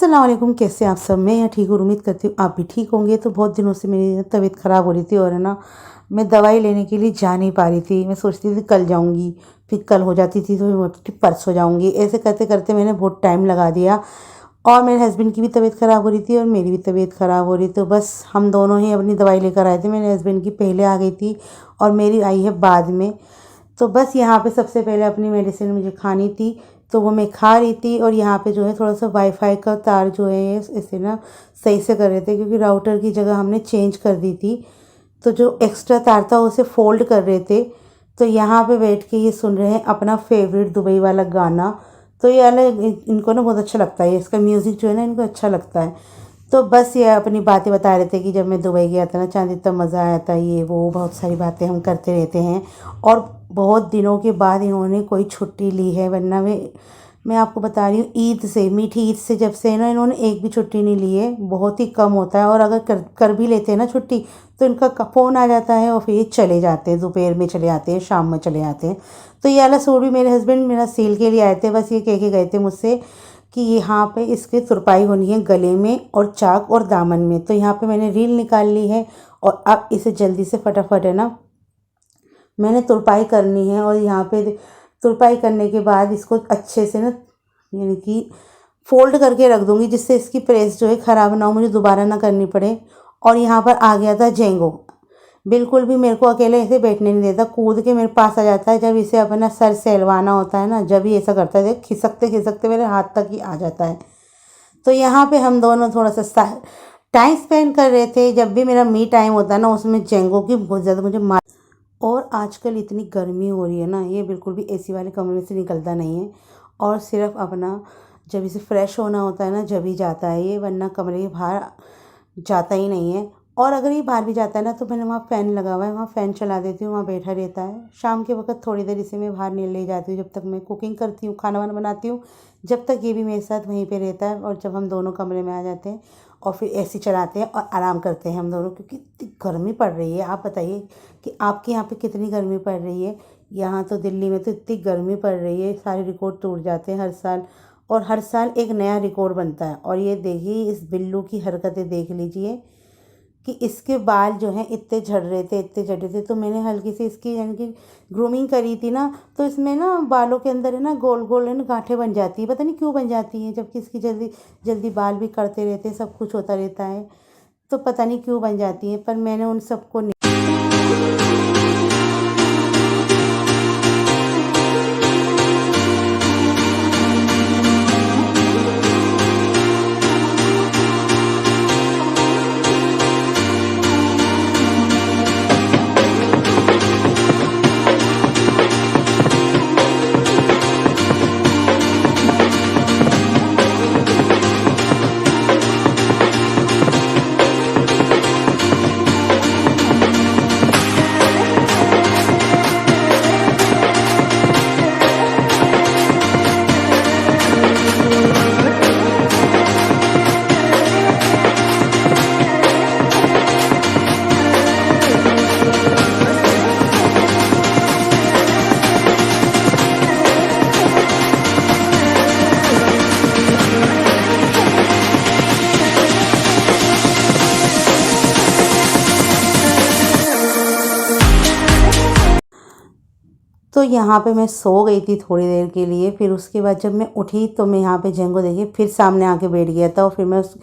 अस्सलाम वालेकुम, कैसे आप सब। मैं यहाँ ठीक हूँ, उम्मीद करती हूँ आप भी ठीक होंगे। तो बहुत दिनों से मेरी तबीयत ख़राब हो रही थी और है ना, मैं दवाई लेने के लिए जा नहीं पा रही थी। मैं सोचती थी कल जाऊँगी, फिर कल हो जाती थी तो मैं बोलती थी परसों जाऊँगी। ऐसे करते करते मैंने बहुत टाइम लगा दिया और मेरे हस्बैंड की भी तबीयत ख़राब हो रही थी और मेरी भी तबीयत ख़राब हो रही। तो बस हम दोनों ही अपनी दवाई लेकर आए थे। मेरे हस्बैंड की पहले आ गई थी और मेरी आई है बाद में। तो बस यहाँ पे सबसे पहले अपनी मेडिसिन मुझे खानी थी, तो वो मैं खा रही थी। और यहाँ पे जो है थोड़ा सा वाईफाई का तार जो है इसे ना सही से कर रहे थे, क्योंकि राउटर की जगह हमने चेंज कर दी थी। तो जो एक्स्ट्रा तार था उसे फोल्ड कर रहे थे। तो यहाँ पे बैठ के ये सुन रहे हैं अपना फेवरेट दुबई वाला गाना। तो ये अलग इनको ना बहुत अच्छा लगता है, इसका म्यूज़िक जो है ना इनको अच्छा लगता है। तो बस ये अपनी बातें बता रहे थे कि जब मैं दुबई गया था ना चांद, इतना मज़ा आया था, ये वो बहुत सारी बातें हम करते रहते हैं। और बहुत दिनों के बाद इन्होंने कोई छुट्टी ली है, वरना मैं आपको बता रही हूँ ईद से, मीठी ईद से जब से ना इन्होंने एक भी छुट्टी नहीं ली है। बहुत ही कम होता है, और अगर कर भी लेते हैं ना छुट्टी तो इनका फ़ोन आ जाता है और फिर ये चले जाते हैं, दोपहर में चले जाते हैं, शाम में चले जाते हैं। तो ये वाला सूट भी मेरे हस्बैंड मेरा सील के लिए आए थे। बस ये कह के गए थे मुझसे कि यहाँ पे इसकी तुरपाई होनी है गले में और चाक और दामन में। तो यहाँ पे मैंने रील निकाल ली है और अब इसे जल्दी से फटाफट है ना मैंने तुरपाई करनी है। और यहाँ पे तुरपाई करने के बाद इसको अच्छे से ना यानी कि फ़ोल्ड करके रख दूँगी, जिससे इसकी प्रेस जो है ख़राब ना हो, मुझे दोबारा ना करनी पड़े। और यहाँ पर आ गया था जेंगो, बिल्कुल भी मेरे को अकेले ऐसे बैठने नहीं देता, कूद के मेरे पास आ जाता है। जब इसे अपना सर सहलवाना होता है ना, जब ही ऐसा करता है, खिसकते खिसकते मेरे हाथ तक ही आ जाता है। तो यहाँ पे हम दोनों थोड़ा सा टाइम स्पेंड कर रहे थे। जब भी मेरा मी टाइम होता है ना, उसमें जेंगो की बहुत ज़्यादा मुझे और आजकल इतनी गर्मी हो रही है ना, ये बिल्कुल भी एसी वाले कमरे से निकलता नहीं है। और सिर्फ अपना जब इसे फ्रेश होना होता है ना, जब ही जाता है ये, वरना कमरे के बाहर जाता ही नहीं है। और अगर ये बाहर भी जाता है ना, तो मैंने वहाँ फ़ैन लगा हुआ है, वहाँ फ़ैन चला देती हूँ, वहाँ बैठा रहता है। शाम के वक्त थोड़ी देर इसे मैं बाहर नहीं ले जाती हूँ, जब तक मैं कुकिंग करती हूँ, खाना वाना बनाती हूँ, जब तक ये भी मेरे साथ वहीं पे रहता है। और जब हम दोनों कमरे में आ जाते हैं और फिर एसी चलाते हैं और आराम करते हैं हम दोनों, क्योंकि इतनी गर्मी पड़ रही है। आप बताइए कि आपके यहाँ पे कितनी गर्मी पड़ रही है। यहाँ तो दिल्ली में तो इतनी गर्मी पड़ रही है, सारे रिकॉर्ड टूट जाते हैं हर साल, और हर साल एक नया रिकॉर्ड बनता है। और ये देखिए इस बिल्लू की हरकतें देख लीजिए कि इसके बाल जो हैं इतने झड़ रहे थे, इतने झड़ रहे थे। तो मैंने हल्की सी इसकी यानी कि ग्रूमिंग करी थी ना, तो इसमें ना बालों के अंदर है ना गोल गोल है ना गांठें बन जाती है, पता नहीं क्यों बन जाती हैं, जबकि इसकी जल्दी जल्दी बाल भी करते रहते हैं, सब कुछ होता रहता है, तो पता नहीं क्यों बन जाती हैं। पर मैंने उन सबको तो यहाँ पे मैं सो गई थी थोड़ी देर के लिए। फिर उसके बाद जब मैं उठी तो मैं यहाँ पे जेंगो देखिए फिर सामने आके बैठ गया था। और फिर मैं उस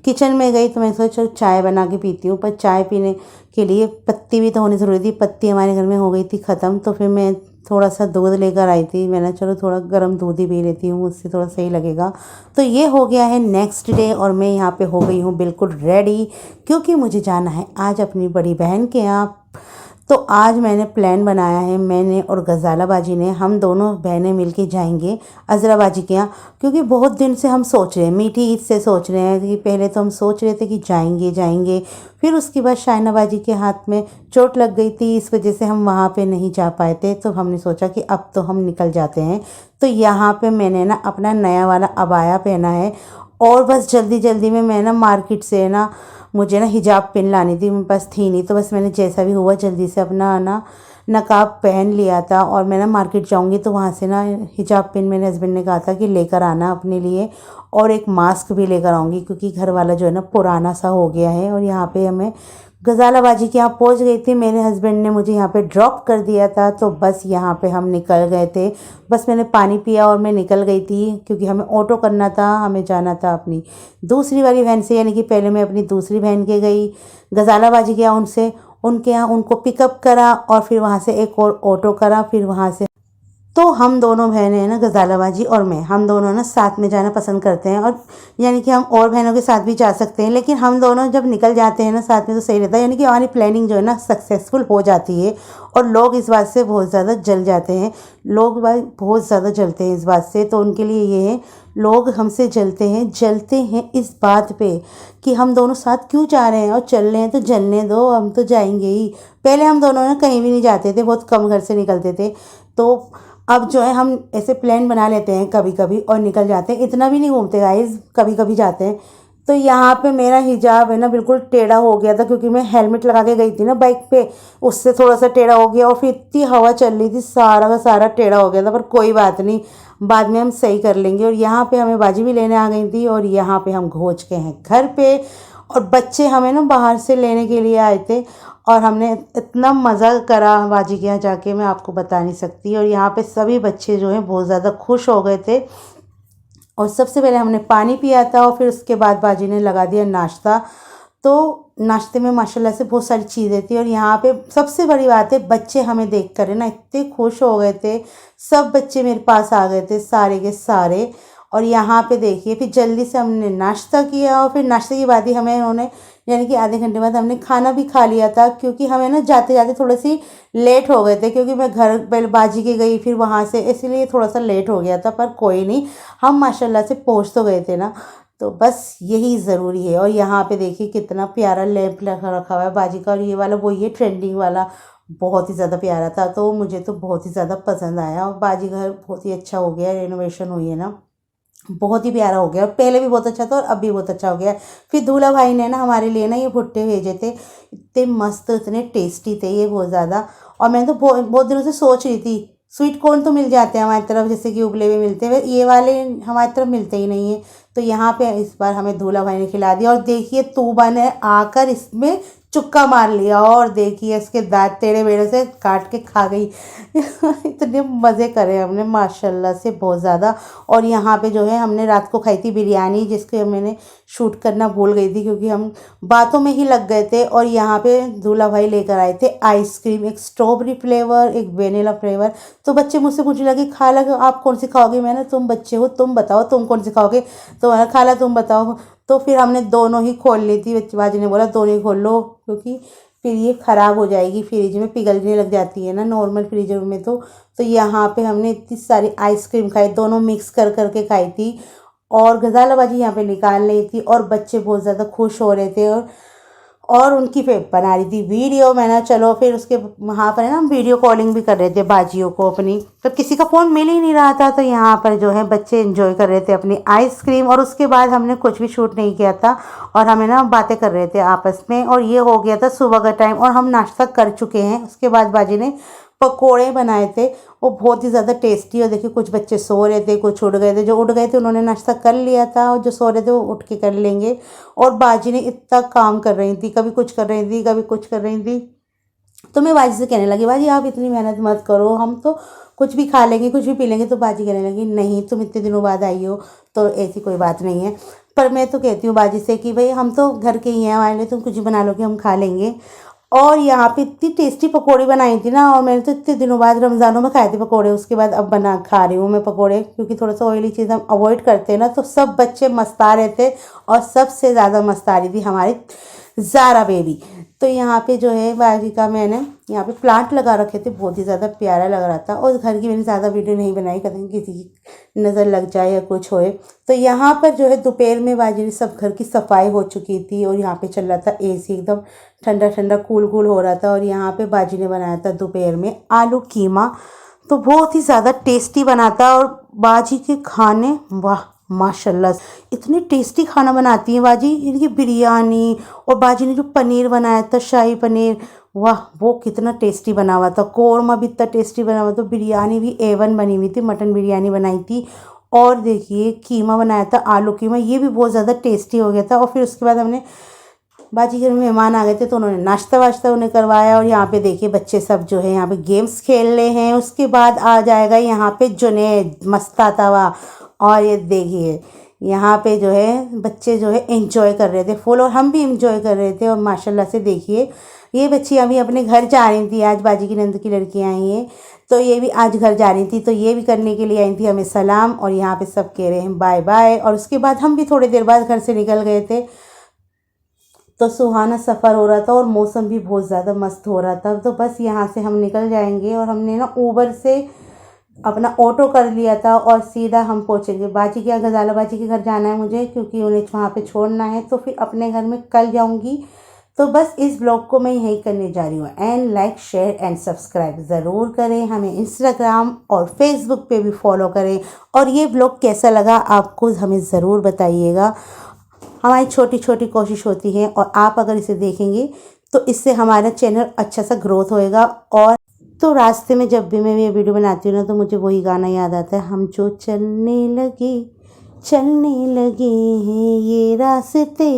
किचन में गई तो मैं सोचा चलो चाय बना के पीती हूँ, पर चाय पीने के लिए पत्ती भी तो होनी ज़रूरी थी। पत्ती हमारे घर में हो गई थी ख़त्म, तो फिर मैं थोड़ा सा दूध लेकर आई थी। मैंने चलो थोड़ा गर्म दूध ही पी लेती हूँ, उससे थोड़ा सही लगेगा। तो ये हो गया है नेक्स्ट डे और मैं यहाँ पे हो गई हूँ बिल्कुल रेडी, क्योंकि मुझे जाना है आज अपनी बड़ी बहन के यहाँ। तो आज मैंने प्लान बनाया है, मैंने और गज़ाला बाजी ने, हम दोनों बहनें मिलके जाएंगे अज़रा बाजी के यहाँ। क्योंकि बहुत दिन से हम सोच रहे हैं, मीठी ईद से सोच रहे हैं कि पहले तो हम सोच रहे थे कि जाएंगे जाएंगे, फिर उसके बाद शाइना बाजी के हाथ में चोट लग गई थी, इस वजह से हम वहाँ पे नहीं जा पाए थे। तो हमने सोचा कि अब तो हम निकल जाते हैं। तो यहाँ पे मैंने ना अपना नया वाला अबाया पहना है, और बस जल्दी जल्दी में मैं ना मार्केट से मुझे ना हिजाब पिन लानी थी, मेरे पास थी नहीं। तो बस मैंने जैसा भी हुआ जल्दी से अपना ना नकाब पहन लिया था। और मैं ना मार्केट जाऊँगी तो वहाँ से ना हिजाब पिन मेरे हस्बैंड ने कहा था कि लेकर आना अपने लिए, और एक मास्क भी लेकर आऊँगी क्योंकि घर वाला जो है ना पुराना सा हो गया है। और यहाँ पे हमें गजाला बाजी के यहाँ पहुँच गई थी, मेरे हस्बैंड ने मुझे यहाँ पे ड्रॉप कर दिया था। तो बस यहाँ पे हम निकल गए थे। बस मैंने पानी पिया और मैं निकल गई थी क्योंकि हमें ऑटो करना था, हमें जाना था अपनी दूसरी वाली बहन से, यानी कि पहले मैं अपनी दूसरी बहन के गई गजाला बाजी के यहाँ, उनके यहाँ उनको पिकअप करा और फिर वहाँ से एक और ऑटो करा। फिर वहाँ से तो हम दोनों बहनें हैं ना, गजाला बाजी और मैं, हम दोनों ना साथ में जाना पसंद करते हैं। और यानी कि हम और बहनों के साथ भी जा सकते हैं, लेकिन हम दोनों जब निकल जाते हैं ना साथ में तो सही रहता है। यानी कि हमारी प्लानिंग जो है ना सक्सेसफुल हो जाती है। और लोग इस बात से बहुत ज़्यादा जल जाते हैं, लोग भाई बहुत ज़्यादा जलते हैं इस बात से। तो उनके लिए ये है, लोग हमसे जलते हैं इस बात पे कि हम दोनों साथ क्यों जा रहे हैं, और चल रहे हैं तो जलने दो, हम तो जाएंगे ही। पहले हम दोनों ना कहीं भी नहीं जाते थे, बहुत कम घर से निकलते थे। तो अब जो है हम ऐसे प्लान बना लेते हैं कभी कभी और निकल जाते हैं, इतना भी नहीं घूमते गाइस, कभी कभी जाते हैं। तो यहाँ पे मेरा हिजाब है ना बिल्कुल टेढ़ा हो गया था क्योंकि मैं हेलमेट लगा के गई थी ना बाइक पे, उससे थोड़ा सा टेढ़ा हो गया। और फिर इतनी हवा चल रही थी, सारा का सारा टेढ़ा हो गया था, पर कोई बात नहीं, बाद में हम सही कर लेंगे। और यहाँ पे हमें बाजी भी लेने आ गई थी और यहाँ पे हम पहुँच गए हैं घर पे। और बच्चे हमें ना बाहर से लेने के लिए आए थे और हमने इतना मज़ा करा बाजी के यहाँ जाके, मैं आपको बता नहीं सकती। और यहाँ पे सभी बच्चे जो हैं बहुत ज़्यादा खुश हो गए थे। और सबसे पहले हमने पानी पिया था और फिर उसके बाद बाजी ने लगा दिया नाश्ता। तो नाश्ते में माशाल्लाह से बहुत सारी चीज़ें थी। और यहाँ पे सबसे बड़ी बात है, बच्चे हमें देख कर है ना इतने खुश हो गए थे, सब बच्चे मेरे पास आ गए थे सारे के सारे। और यहाँ पे देखिए फिर जल्दी से हमने नाश्ता किया और फिर नाश्ते के बाद ही हमें उन्होंने, यानी कि आधे घंटे बाद हमने खाना भी खा लिया था क्योंकि हमें ना जाते जाते थोड़ी सी लेट हो गए थे, क्योंकि मैं घर पहले बाजी के गई फिर वहाँ से, इसलिए थोड़ा सा लेट हो गया था। पर कोई नहीं, हम माशाल्लाह से पहुँच तो गए थे ना, तो बस यही ज़रूरी है। और यहाँ पे देखिए कितना प्यारा लैंप लगा रखा हुआ है बाजी का, और ये वाला वही है ट्रेंडिंग वाला, बहुत ही ज़्यादा प्यारा था। तो मुझे तो बहुत ही ज़्यादा पसंद आया और बाजी घर बहुत ही अच्छा हो गया, रेनोवेशन हुई है ना, बहुत ही प्यारा हो गया। और पहले भी बहुत अच्छा था और अब भी बहुत अच्छा हो गया। फिर दूल्हा भाई ने ना हमारे लिए ना ये भुट्टे भेजे थे, इतने मस्त इतने टेस्टी थे ये, बहुत ज़्यादा। और मैं तो बहुत दिनों से सोच रही थी, स्वीट कॉर्न तो मिल जाते हैं हमारी तरफ, जैसे कि उबले हुए मिलते हैं, ये वाले हमारी तरफ मिलते ही नहीं है। तो यहाँ पे इस बार हमें दूल्हा भाई ने खिला दिया। और देखिए तूबा ने आकर इसमें चुक्का मार लिया और देखिए इसके दांत टेढ़े मेढ़े से काट के खा गई। इतने मज़े करे हमने माशाल्लाह से बहुत ज़्यादा। और यहाँ पे जो है हमने रात को खाई थी बिरयानी, जिसके मैंने शूट करना भूल गई थी क्योंकि हम बातों में ही लग गए थे। और यहाँ पे दूल्हा भाई लेकर आए थे आइसक्रीम, एक स्ट्रॉबेरी फ्लेवर, एक वेनिला फ्लेवर। तो बच्चे मुझसे पूछने लगे खाला आप कौन सी खाओगे, मैंने तुम बच्चे हो तुम बताओ तुम कौन सी खाओगे, तो मैंने खाला तुम बताओ। तो फिर हमने दोनों ही खोल ली थी, बाजी ने बोला दोनों ही खोल लो क्योंकि फिर ये ख़राब हो जाएगी, फ्रिज में पिघलने लग जाती है ना नॉर्मल फ्रीजर में। तो यहाँ पे हमने इतनी सारी आइसक्रीम खाई, दोनों मिक्स कर करके खाई थी। और गजाला बाजी यहाँ पे निकाल रही थी और बच्चे बहुत ज़्यादा खुश हो रहे थे। और उनकी बना रही थी वीडियो, मैंने चलो फिर उसके वहाँ पर है ना हम वीडियो कॉलिंग भी कर रहे थे बाजियों को अपनी, तो किसी का फ़ोन मिल ही नहीं रहा था। तो यहाँ पर जो है बच्चे एंजॉय कर रहे थे अपनी आइसक्रीम। और उसके बाद हमने कुछ भी शूट नहीं किया था और हमें ना बातें कर रहे थे आपस में। और ये हो गया था सुबह का टाइम और हम नाश्ता कर चुके हैं। उसके बाद बाजी ने पकोड़े बनाए थे, वो बहुत ही ज़्यादा टेस्टी। और देखिए कुछ बच्चे सो रहे थे, कुछ उठ गए थे, जो उठ गए थे उन्होंने नाश्ता कर लिया था और जो सो रहे थे वो उठ के कर लेंगे। और बाजी ने इतना काम कर रही थी, कभी कुछ कर रही थी कभी कुछ कर रही थी। तो मैं बाजी से कहने लगी बाजी आप इतनी मेहनत मत करो, हम तो कुछ भी खा लेंगे कुछ भी पी लेंगे। तो बाजी कहने लगी नहीं तुम इतने दिनों बाद आई हो तो ऐसी कोई बात नहीं है। पर मैं तो कहती हूँ बाजी से कि भाई हम तो घर के ही हैं, हमारे लिए तुम कुछ भी बना लोगे हम खा लेंगे। और यहाँ पे इतनी टेस्टी पकौड़ी बनाई थी ना, और मैंने तो इतने दिनों बाद रमज़ानों में खाए थे पकौड़े, उसके बाद अब बना खा रही हूँ मैं पकौड़े, क्योंकि थोड़ा सा ऑयली चीज़ हम अवॉइड करते हैं ना। तो सब बच्चे मस्ता रहे थे और सबसे ज़्यादा मस्ता रही थी हमारी ज़ारा बेबी। तो यहाँ पे जो है बाजी का मैंने यहाँ पे प्लांट लगा रखे थे, बहुत ही ज़्यादा प्यारा लग रहा था। और घर की मैंने ज़्यादा वीडियो नहीं बनाई, कहीं किसी की नज़र लग जाए या कुछ होए। तो यहाँ पर जो है दोपहर में बाजी ने सब घर की सफाई हो चुकी थी और यहाँ पे चल रहा था एसी, एकदम ठंडा ठंडा कूल कूल हो रहा था। और यहाँ पे बाजी ने बनाया था दोपहर में आलू कीमा, तो बहुत ही ज़्यादा टेस्टी बना था। और बाजी के खाने वाह माशाल्लाह इतनी टेस्टी खाना बनाती हैं बाजी। इनकी बिरयानी और बाजी ने जो पनीर बनाया था शाही पनीर, वाह वो कितना टेस्टी बना हुआ था। कौरमा भी इतना टेस्टी बना हुआ था। बिरयानी भी A1 बनी हुई थी, मटन बिरयानी बनाई थी। और देखिए कीमा बनाया था, आलू कीमा, ये भी बहुत ज़्यादा टेस्टी हो गया था। और फिर उसके बाद हमने बाजी के मेहमान आ गए थे तो उन्होंने नाश्ता वाश्ता उन्हें करवाया। और यहाँ पे देखिए बच्चे सब जो है यहाँ पे गेम्स खेल रहे हैं। उसके बाद आ जाएगा यहाँ पे जुनैद मस्ता तवा। और ये देखिए यहाँ पे जो है बच्चे जो है एंजॉय कर रहे थे फुल, और हम भी एंजॉय कर रहे थे। और माशाल्लाह से देखिए ये बच्ची अभी अपने घर जा रही थी। आज बाजी की नंद की लड़कियाँ आई हैं तो ये भी आज घर जा रही थी, तो ये भी करने के लिए आई थी हमें सलाम। और यहाँ पे सब कह रहे हैं बाय बाय। और उसके बाद हम भी थोड़ी देर बाद घर से निकल गए थे। तो सुहाना सफ़र हो रहा था और मौसम भी बहुत ज़्यादा मस्त हो रहा था। तो बस यहाँ से हम निकल जाएंगे। और हमने ना ऊबर से अपना ऑटो कर लिया था और सीधा हम पहुँचेंगे बाजी के, गजाला बाजी के घर जाना है मुझे, क्योंकि उन्हें वहाँ पे छोड़ना है। तो फिर अपने घर में कल जाऊँगी। तो बस इस ब्लॉग को मैं यही करने जा रही हूँ। And like share and subscribe ज़रूर करें। हमें इंस्टाग्राम और फेसबुक पे भी फॉलो करें। और ये ब्लॉग कैसा लगा आपको हमें ज़रूर बताइएगा। हमारी छोटी छोटी कोशिश होती है और आप अगर इसे देखेंगे तो इससे हमारा चैनल अच्छा सा ग्रोथ होएगा। और तो रास्ते में जब भी मैं ये वीडियो बनाती हूँ ना तो मुझे वही गाना याद आता है, हम जो चलने लगे हैं ये रास्ते।